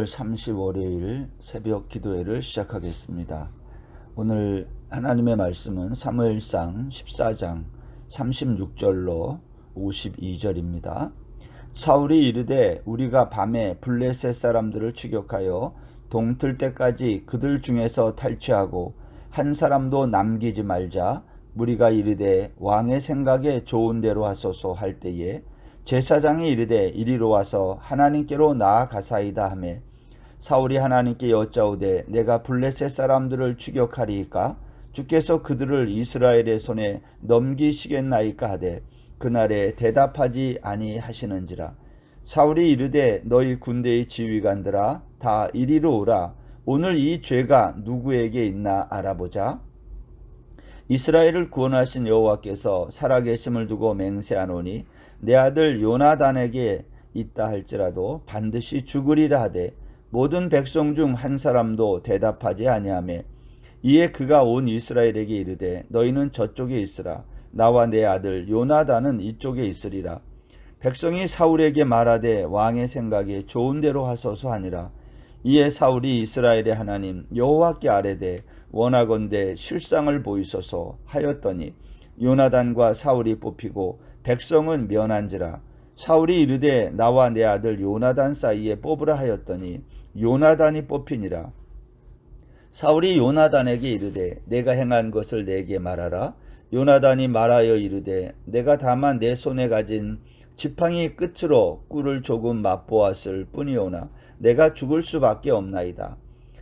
3월 30월요일 새벽 기도회를 시작하겠습니다. 오늘 하나님의 말씀은 사무엘상 14장 36절로 52절입니다. 사울이 이르되 우리가 밤에 블레셋 사람들을 추격하여 동틀 때까지 그들 중에서 탈취하고 한 사람도 남기지 말자. 무리가 이르되 왕의 생각에 좋은 대로 하소서 할 때에 제사장이 이르되 이리로 와서 하나님께로 나아가사이다 하매 사울이 하나님께 여짜오되 내가 블레셋 사람들을 추격하리이까 주께서 그들을 이스라엘의 손에 넘기시겠나이까 하되 그날에 대답하지 아니하시는지라. 사울이 이르되 너희 군대의 지휘관들아 다 이리로 오라. 오늘 이 죄가 누구에게 있나 알아보자. 이스라엘을 구원하신 여호와께서 살아계심을 두고 맹세하노니 내 아들 요나단에게 있다 할지라도 반드시 죽으리라 하되 모든 백성 중 한 사람도 대답하지 아니하매 이에 그가 온 이스라엘에게 이르되 너희는 저쪽에 있으라. 나와 내 아들 요나단은 이쪽에 있으리라. 백성이 사울에게 말하되 왕의 생각에 좋은 대로 하소서 하니라. 이에 사울이 이스라엘의 하나님 여호와께 아뢰되 원하건대 실상을 보이소서 하였더니 요나단과 사울이 뽑히고 백성은 면한지라. 사울이 이르되 나와 내 아들 요나단 사이에 뽑으라 하였더니 요나단이 뽑히니라. 사울이 요나단에게 이르되 내가 행한 것을 내게 말하라. 요나단이 말하여 이르되 내가 다만 내 손에 가진 지팡이 끝으로 꿀을 조금 맛보았을 뿐이오나 내가 죽을 수밖에 없나이다.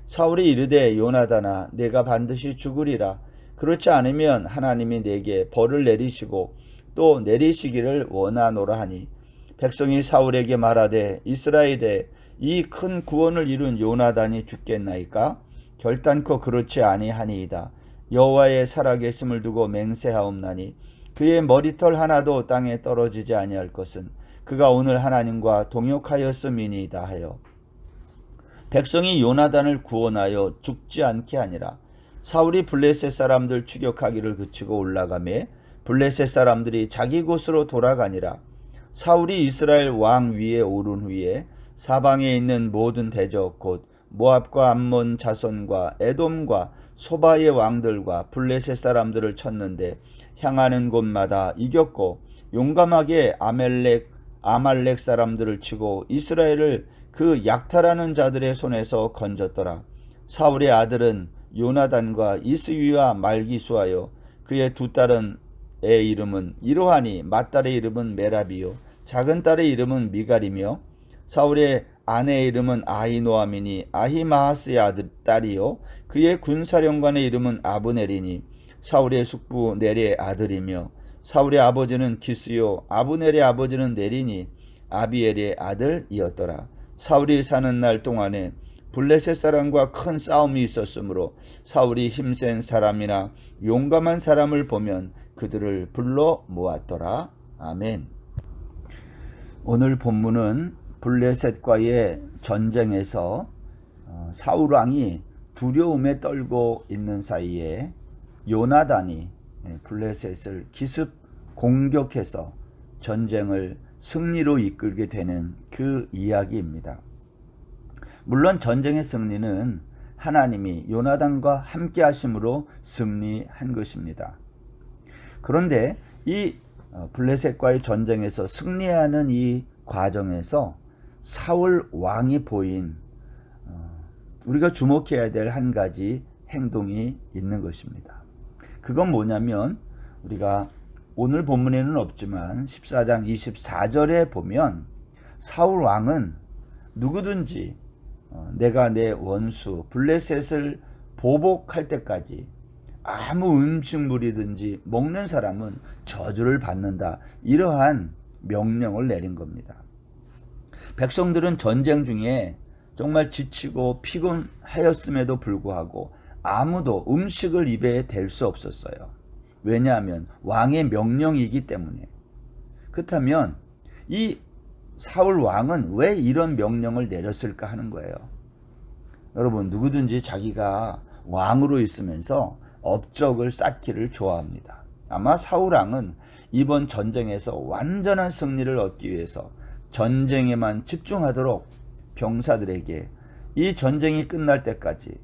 사울이 이르되 요나단아 내가 반드시 죽으리라. 그렇지 않으면 하나님이 내게 벌을 내리시고 또 내리시기를 원하노라 하니 백성이 사울에게 말하되 이스라엘에 이 큰 구원을 이룬 요나단이 죽겠나이까? 결단코 그렇지 아니하니이다. 여호와의 살아계심을 두고 맹세하옵나니 그의 머리털 하나도 땅에 떨어지지 아니할 것은 그가 오늘 하나님과 동역하였음이니이다 하여 백성이 요나단을 구원하여 죽지 않게 하니라. 사울이 블레셋 사람들 추격하기를 그치고 올라가매 블레셋 사람들이 자기 곳으로 돌아가니라. 사울이 이스라엘 왕 위에 오른 후에 사방에 있는 모든 대적 곧 모압과 암몬 자손과 에돔과 소바의 왕들과 블레셋 사람들을 쳤는데 향하는 곳마다 이겼고 용감하게 아말렉 사람들을 치고 이스라엘을 그 약탈하는 자들의 손에서 건졌더라. 사울의 아들은 요나단과 이스위와 말기수하여 그의 두 딸은 의 이름은 이로하니 맏딸의 이름은 메라비요 작은 딸의 이름은 미갈이며 사울의 아내의 이름은 아히노아미니 아히마하스의 딸이요 그의 군사령관의 이름은 아브넬이니 사울의 숙부 넬의 아들이며 사울의 아버지는 기스요 아브넬의 아버지는 넬이니 아비엘의 아들이었더라. 사울이 사는 날 동안에 블레셋 사람과 큰 싸움이 있었으므로 사울이 힘센 사람이나 용감한 사람을 보면 그들을 불러 모았더라. 아멘. 오늘 본문은 블레셋과의 전쟁에서 사울 왕이 두려움에 떨고 있는 사이에 요나단이 블레셋을 기습 공격해서 전쟁을 승리로 이끌게 되는 그 이야기입니다. 물론 전쟁의 승리는 하나님이 요나단과 함께 하심으로 승리한 것입니다. 그런데 이 블레셋과의 전쟁에서 승리하는 이 과정에서 사울 왕이 보인 우리가 주목해야 될 한 가지 행동이 있는 것입니다. 그건 뭐냐면 우리가 오늘 본문에는 없지만 14장 24절에 보면 사울 왕은 누구든지 내가 내 원수 블레셋을 보복할 때까지 아무 음식물이든지 먹는 사람은 저주를 받는다. 이러한 명령을 내린 겁니다. 백성들은 전쟁 중에 정말 지치고 피곤하였음에도 불구하고 아무도 음식을 입에 댈 수 없었어요. 왜냐하면 왕의 명령이기 때문에. 그렇다면 이 사울 왕은 왜 이런 명령을 내렸을까 하는 거예요. 여러분 누구든지 자기가 왕으로 있으면서 업적을 쌓기를 좋아합니다. 아마 사울 왕은 이번 전쟁에서 완전한 승리를 얻기 위해서 전쟁에만 집중하도록 병사들에게 이 전쟁이 끝날 때까지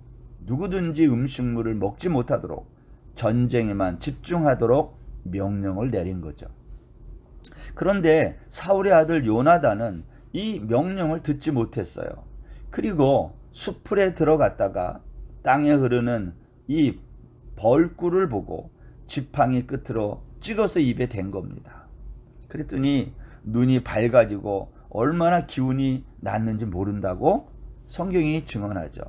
누구든지 음식물을 먹지 못하도록 전쟁에만 집중하도록 명령을 내린 거죠. 그런데 사울의 아들 요나단은 이 명령을 듣지 못했어요. 그리고 숲풀에 들어갔다가 땅에 흐르는 이 벌꿀을 보고 지팡이 끝으로 찍어서 입에 댄 겁니다. 그랬더니 눈이 밝아지고 얼마나 기운이 났는지 모른다고 성경이 증언하죠.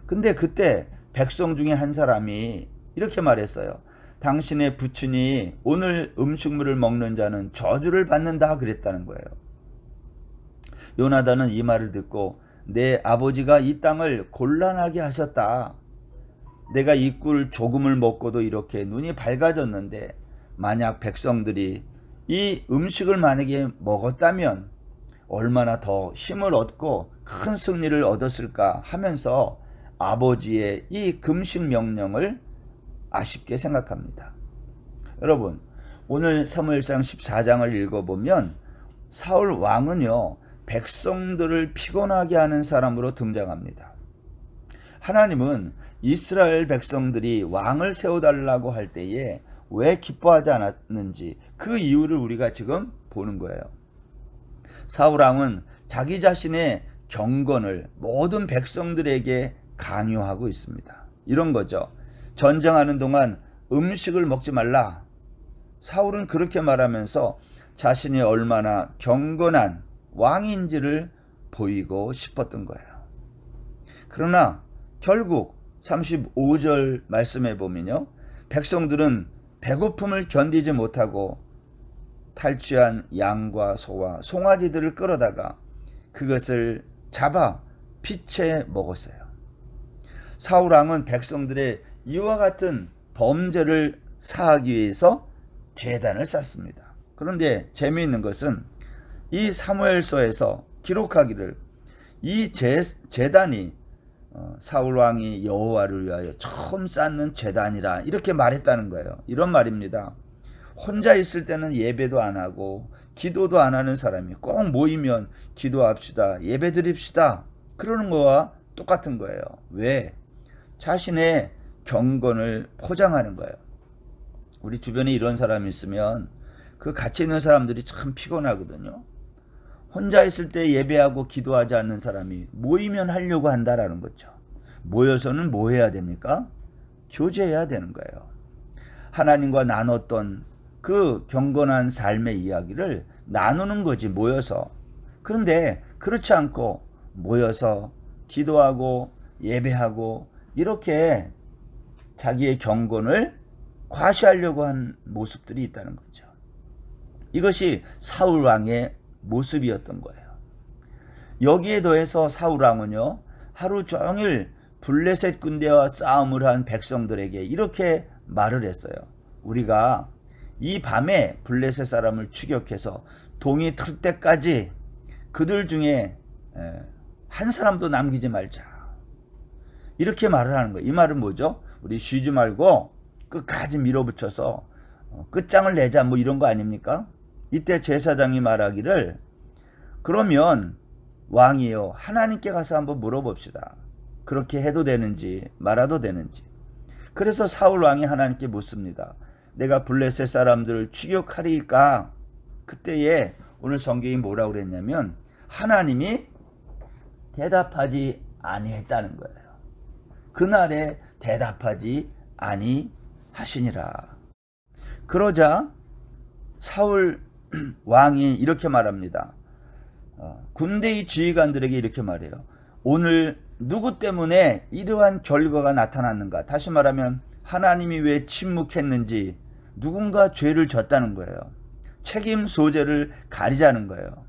근데 그때 백성 중에 한 사람이 이렇게 말했어요. 당신의 부친이 오늘 음식물을 먹는 자는 저주를 받는다 그랬다는 거예요. 요나단은 이 말을 듣고 내 아버지가 이 땅을 곤란하게 하셨다. 내가 이 꿀 조금을 먹고도 이렇게 눈이 밝아졌는데 만약 백성들이 이 음식을 만약에 먹었다면 얼마나 더 힘을 얻고 큰 승리를 얻었을까 하면서 아버지의 이 금식 명령을 아쉽게 생각합니다. 여러분, 오늘 사무엘상 14장을 읽어보면 사울 왕은요, 백성들을 피곤하게 하는 사람으로 등장합니다. 하나님은 이스라엘 백성들이 왕을 세워달라고 할 때에 왜 기뻐하지 않았는지 그 이유를 우리가 지금 보는 거예요. 사울 왕은 자기 자신의 경건을 모든 백성들에게 강요하고 있습니다. 이런 거죠. 전쟁하는 동안 음식을 먹지 말라. 사울은 그렇게 말하면서 자신이 얼마나 경건한 왕인지를 보이고 싶었던 거예요. 그러나 결국 35절 말씀해 보면요, 백성들은 배고픔을 견디지 못하고 탈취한 양과 소와 송아지들을 끌어다가 그것을 잡아 피채 먹었어요. 사울 왕은 백성들의 이와 같은 범죄를 사하기 위해서 제단을 쌓습니다. 그런데 재미있는 것은 이 사무엘서에서 기록하기를 이 제단이 사울 왕이 여호와를 위하여 처음 쌓는 제단이라 이렇게 말했다는 거예요. 이런 말입니다. 혼자 있을 때는 예배도 안 하고 기도도 안 하는 사람이 꼭 모이면 기도합시다, 예배 드립시다 그러는 거와 똑같은 거예요. 왜? 자신의 경건을 포장하는 거예요. 우리 주변에 이런 사람이 있으면 그 같이 있는 사람들이 참 피곤하거든요. 혼자 있을 때 예배하고 기도하지 않는 사람이 모이면 하려고 한다라는 거죠. 모여서는 뭐 해야 됩니까? 교제해야 되는 거예요. 하나님과 나눴던 그 경건한 삶의 이야기를 나누는 거지, 모여서. 그런데 그렇지 않고 모여서 기도하고 예배하고 이렇게 자기의 경건을 과시하려고 한 모습들이 있다는 거죠. 이것이 사울 왕의 모습이었던 거예요. 여기에 더해서 사울 왕은요, 하루 종일 블레셋 군대와 싸움을 한 백성들에게 이렇게 말을 했어요. 우리가 이 밤에 블레셋 사람을 추격해서 동이 틀 때까지 그들 중에 한 사람도 남기지 말자. 이렇게 말을 하는 거예요. 이 말은 뭐죠? 우리 쉬지 말고 끝까지 밀어붙여서 끝장을 내자, 뭐 이런 거 아닙니까? 이때 제사장이 말하기를, 그러면 왕이요, 하나님께 가서 한번 물어봅시다. 그렇게 해도 되는지 말아도 되는지. 그래서 사울 왕이 하나님께 묻습니다. 내가 블레셋 사람들을 추격하리까? 그때에 오늘 성경이 뭐라고 그랬냐면 하나님이 대답하지 아니했다는 거예요. 그날에 대답하지 아니하시니라. 그러자 사울 왕이 이렇게 말합니다. 군대의 지휘관들에게 이렇게 말해요. 오늘 누구 때문에 이러한 결과가 나타났는가? 다시 말하면 하나님이 왜 침묵했는지 누군가 죄를 졌다는 거예요. 책임 소재를 가리자는 거예요.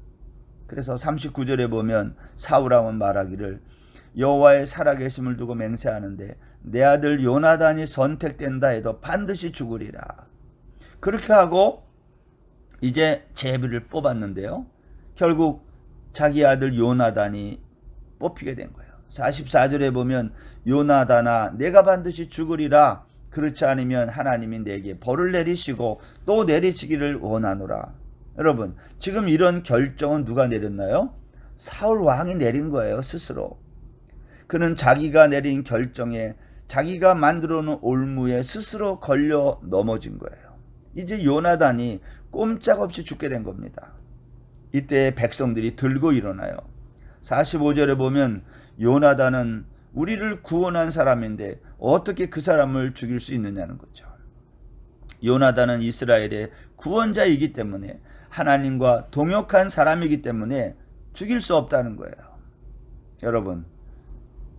그래서 39절에 보면 사울 왕은 말하기를, 여호와의 살아계심을 두고 맹세하는데 내 아들 요나단이 선택된다 해도 반드시 죽으리라. 그렇게 하고 이제 제비를 뽑았는데요, 결국 자기 아들 요나단이 뽑히게 된 거예요. 44절에 보면 요나단아 내가 반드시 죽으리라. 그렇지 않으면 하나님이 내게 벌을 내리시고 또 내리시기를 원하노라. 여러분, 지금 이런 결정은 누가 내렸나요? 사울 왕이 내린 거예요, 스스로. 그는 자기가 내린 결정에, 자기가 만들어 놓은 올무에 스스로 걸려 넘어진 거예요. 이제 요나단이 꼼짝없이 죽게 된 겁니다. 이때 백성들이 들고 일어나요. 45절에 보면 요나단은 우리를 구원한 사람인데 어떻게 그 사람을 죽일 수 있느냐는 거죠. 요나단은 이스라엘의 구원자이기 때문에, 하나님과 동역한 사람이기 때문에 죽일 수 없다는 거예요. 여러분,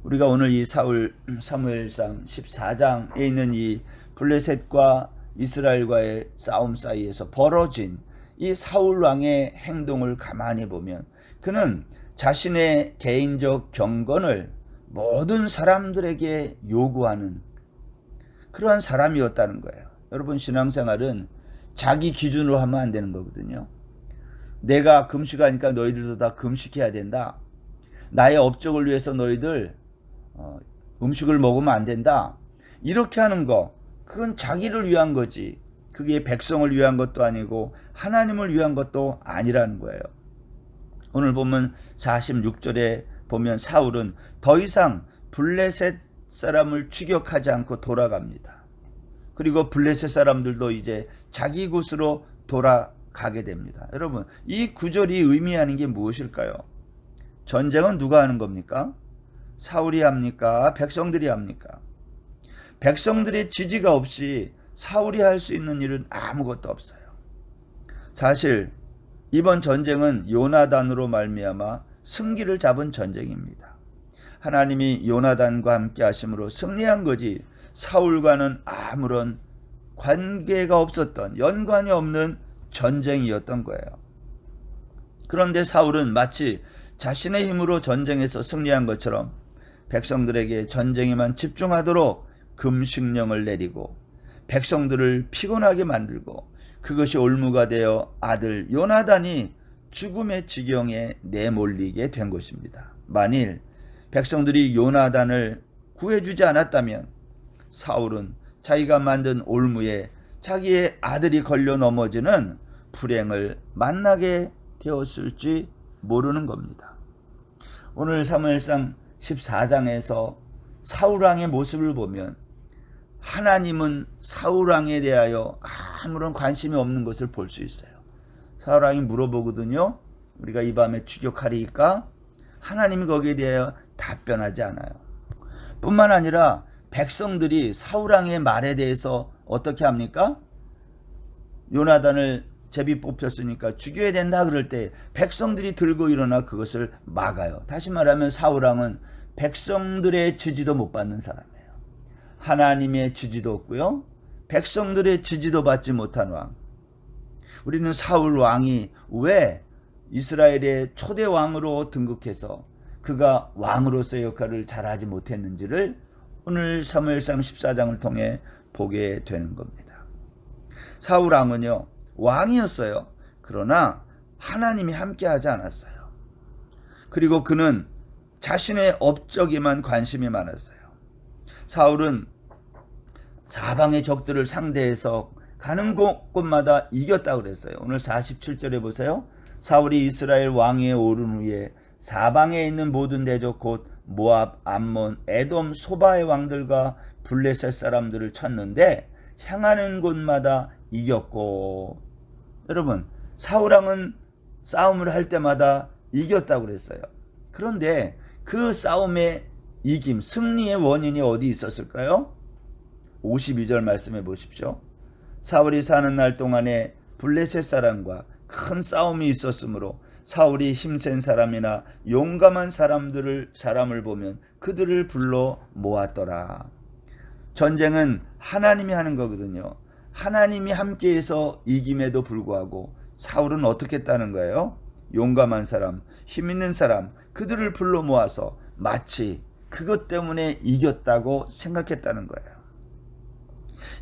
우리가 오늘 이 사무엘상 14장에 있는 이 블레셋과 이스라엘과의 싸움 사이에서 벌어진 이 사울 왕의 행동을 가만히 보면, 그는 자신의 개인적 경건을 모든 사람들에게 요구하는 그러한 사람이었다는 거예요. 여러분, 신앙생활은 자기 기준으로 하면 안 되는 거거든요. 내가 금식하니까 너희들도 다 금식해야 된다. 나의 업적을 위해서 너희들 음식을 먹으면 안 된다. 이렇게 하는 거, 그건 자기를 위한 거지. 그게 백성을 위한 것도 아니고 하나님을 위한 것도 아니라는 거예요. 오늘 보면 46절에 보면 사울은 더 이상 블레셋 사람을 추격하지 않고 돌아갑니다. 그리고 블레셋 사람들도 이제 자기 곳으로 돌아가게 됩니다. 여러분, 이 구절이 의미하는 게 무엇일까요? 전쟁은 누가 하는 겁니까? 사울이 합니까? 백성들이 합니까? 백성들의 지지가 없이 사울이 할 수 있는 일은 아무것도 없어요. 사실 이번 전쟁은 요나단으로 말미암아 승기를 잡은 전쟁입니다. 하나님이 요나단과 함께 하심으로 승리한 거지, 사울과는 아무런 관계가 없었던, 연관이 없는 전쟁이었던 거예요. 그런데 사울은 마치 자신의 힘으로 전쟁에서 승리한 것처럼 백성들에게 전쟁에만 집중하도록 금식령을 내리고 백성들을 피곤하게 만들고, 그것이 올무가 되어 아들 요나단이 죽음의 지경에 내몰리게 된 것입니다. 만일 백성들이 요나단을 구해주지 않았다면 사울은 자기가 만든 올무에 자기의 아들이 걸려 넘어지는 불행을 만나게 되었을지 모르는 겁니다. 오늘 사무엘상 14장에서 사울왕의 모습을 보면 하나님은 사울왕에 대하여 아무런 관심이 없는 것을 볼 수 있어요. 사울왕이 물어보거든요. 우리가 이 밤에 추격하리까? 하나님이 거기에 대하여 답변하지 않아요. 뿐만 아니라 백성들이 사울왕의 말에 대해서 어떻게 합니까? 요나단을 제비 뽑혔으니까 죽여야 된다 그럴 때 백성들이 들고 일어나 그것을 막아요. 다시 말하면 사울왕은 백성들의 지지도 못 받는 사람이에요. 하나님의 지지도 없고요, 백성들의 지지도 받지 못한 왕. 우리는 사울 왕이 왜 이스라엘의 초대 왕으로 등극해서 그가 왕으로서의 역할을 잘하지 못했는지를 오늘 사무엘상 14장을 통해 보게 되는 겁니다. 사울 왕은요, 왕이었어요. 그러나 하나님이 함께하지 않았어요. 그리고 그는 자신의 업적에만 관심이 많았어요. 사울은 사방의 적들을 상대해서 가는 곳마다 이겼다고 그랬어요. 오늘 47절에 보세요. 사울이 이스라엘 왕위에 오른 후에 사방에 있는 모든 대적 곧 모압, 암몬, 에돔, 소바의 왕들과 블레셋 사람들을 쳤는데 향하는 곳마다 이겼고, 여러분, 사울왕은 싸움을 할 때마다 이겼다고 그랬어요. 그런데 그 싸움의 이김, 승리의 원인이 어디 있었을까요? 52절 말씀해 보십시오. 사울이 사는 날 동안에 블레셋 사람과 큰 싸움이 있었으므로 사울이 힘센 사람이나 용감한 사람을 보면 그들을 불러 모았더라. 전쟁은 하나님이 하는 거거든요. 하나님이 함께해서 이김에도 불구하고 사울은 어떻게 했다는 거예요? 용감한 사람, 힘 있는 사람, 그들을 불러 모아서 마치 그것 때문에 이겼다고 생각했다는 거예요.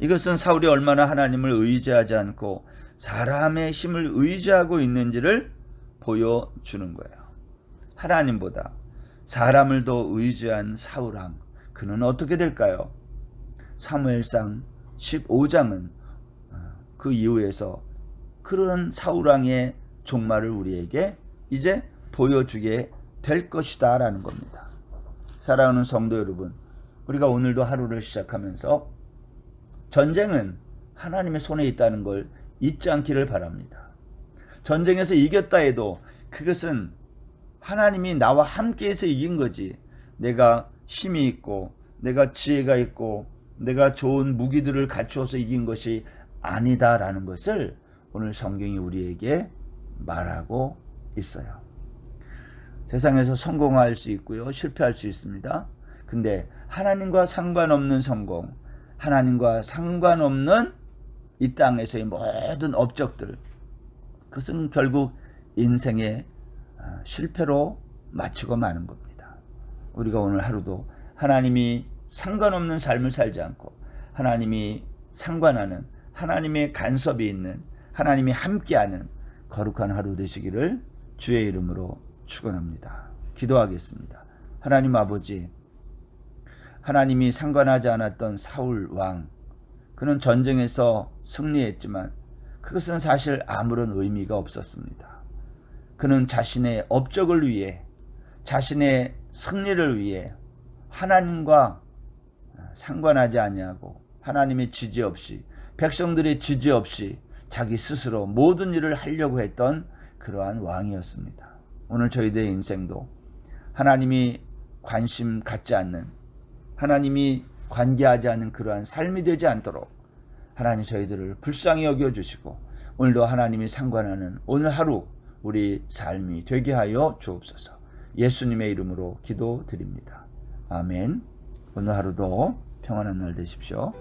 이것은 사울이 얼마나 하나님을 의지하지 않고 사람의 힘을 의지하고 있는지를 보여주는 거예요. 하나님보다 사람을 더 의지한 사울왕, 그는 어떻게 될까요? 사무엘상 15장은 그 이후에서 그런 사울왕의 종말을 우리에게 이제 보여주게 될 것이다 라는 겁니다. 사랑하는 성도 여러분, 우리가 오늘도 하루를 시작하면서 전쟁은 하나님의 손에 있다는 걸 잊지 않기를 바랍니다. 전쟁에서 이겼다 해도 그것은 하나님이 나와 함께해서 이긴 거지, 내가 힘이 있고 내가 지혜가 있고 내가 좋은 무기들을 갖추어서 이긴 것이 아니다라는 것을 오늘 성경이 우리에게 말하고 있어요. 세상에서 성공할 수 있고요, 실패할 수 있습니다. 근데 하나님과 상관없는 성공, 하나님과 상관없는 이 땅에서의 모든 업적들, 그것은 결국 인생의 실패로 마치고 마는 겁니다. 우리가 오늘 하루도 하나님이 상관없는 삶을 살지 않고 하나님이 상관하는, 하나님의 간섭이 있는, 하나님이 함께하는 거룩한 하루 되시기를 주의 이름으로 축원합니다. 기도하겠습니다. 하나님 아버지, 하나님이 상관하지 않았던 사울 왕, 그는 전쟁에서 승리했지만 그것은 사실 아무런 의미가 없었습니다. 그는 자신의 업적을 위해, 자신의 승리를 위해 하나님과 상관하지 아니하고 하나님의 지지 없이, 백성들의 지지 없이 자기 스스로 모든 일을 하려고 했던 그러한 왕이었습니다. 오늘 저희들의 인생도 하나님이 관심 갖지 않는, 하나님이 관계하지 않는 그러한 삶이 되지 않도록 하나님 저희들을 불쌍히 여겨주시고 오늘도 하나님이 상관하는 오늘 하루 우리 삶이 되게 하여 주옵소서. 예수님의 이름으로 기도드립니다. 아멘. 오늘 하루도 평안한 날 되십시오.